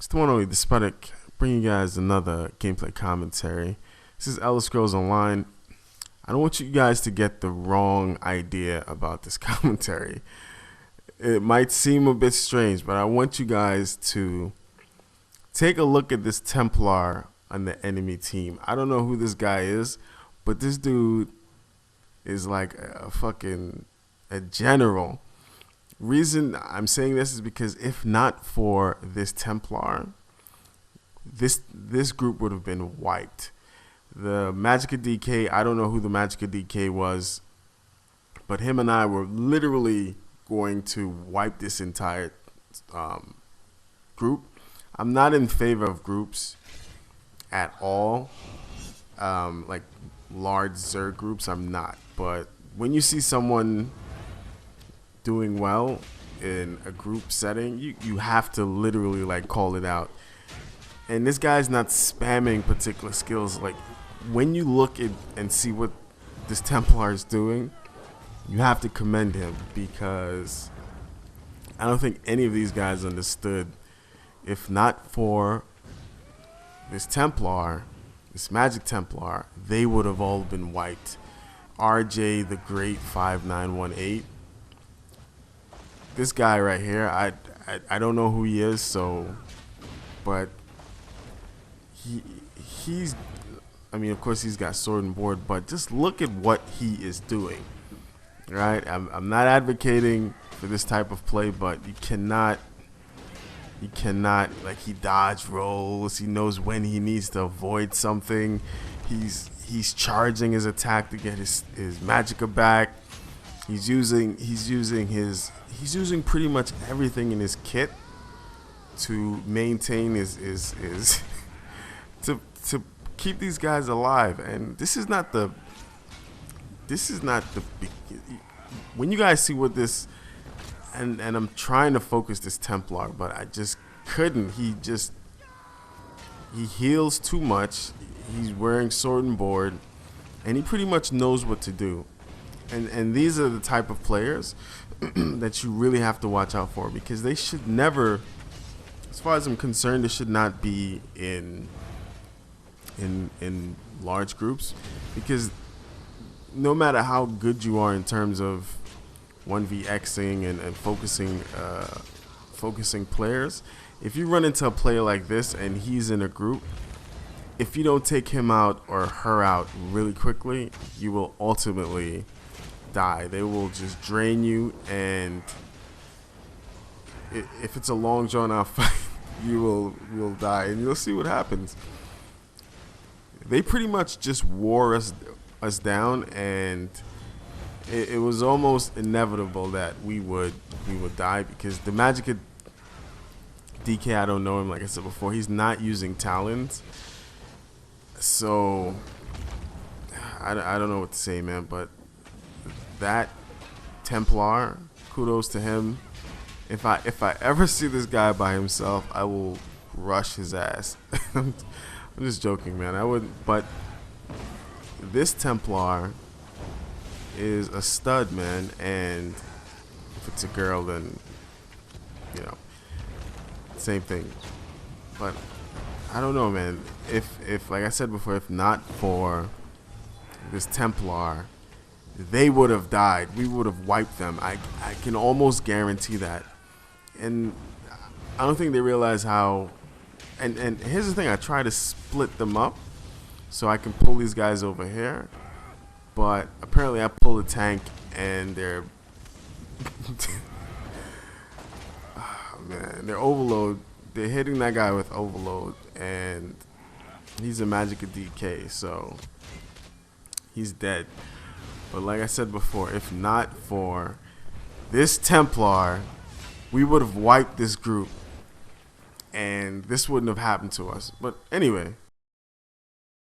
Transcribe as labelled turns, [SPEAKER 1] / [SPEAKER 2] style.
[SPEAKER 1] It's the one only Despotic, bringing you guys another gameplay commentary. This is Elder Scrolls Online. I don't want you guys to get the wrong idea about this commentary. It might seem a bit strange, but I want you guys to take a look at this Templar on the enemy team. I don't know who this guy is, but this dude is like a general. Reason I'm saying this is because if not for this Templar, this group would have been wiped. The Magicka DK, I don't know who the Magicka DK was, but him and I were literally going to wipe this entire group. I'm not in favor of groups at all, like large Zerg groups. I'm not. But when you see someone doing well in a group setting, you have to literally like call it out. And this guy's not spamming particular skills. Like when you look at and see what this Templar is doing, you have to commend him, because I don't think any of these guys understood. If not for this Templar, this Magic Templar, they would have all been wiped. RJ the Great 5918. This guy right here, I don't know who he is, but he's, I mean, of course he's got sword and board, but just look at what he is doing. Right? I'm not advocating for this type of play, but you cannot, like, he dodge rolls, he knows when he needs to avoid something. He's charging his attack to get his Magicka back. He's using pretty much everything in his kit to maintain his to keep these guys alive. And this is not the when you guys see what this, and I'm trying to focus this Templar, but I just couldn't. He heals too much. He's wearing sword and board, and he pretty much knows what to do. And these are the type of players that you really have to watch out for, because they should never, as far as I'm concerned, they should not be in large groups, because no matter how good you are in terms of 1vxing and focusing players, if you run into a player like this and he's in a group, if you don't take him out or her out really quickly, you will ultimately die. They will just drain you, and if it's a long drawn out fight, you'll die, and you'll see what happens. They pretty much just wore us down, and it was almost inevitable that we would die, because the Magicka DK, I don't know him, like I said before, he's not using talons, so I don't know what to say, man. But that Templar, kudos to him. If I ever see this guy by himself, I will rush his ass. I'm just joking, man. I wouldn't, but this Templar is a stud, man. And if it's a girl, then, you know, same thing. But I don't know, man. If like I said before, if not for this Templar, they would have died. We would have wiped them. I can almost guarantee that. And I don't think they realize how. And here's the thing: I try to split them up so I can pull these guys over here, but apparently I pull the tank and they're oh, man, they're overload. They're hitting that guy with overload, and he's a Magicka DK, so he's dead. But like I said before, if not for this Templar, we would have wiped this group, and this wouldn't have happened to us. But anyway,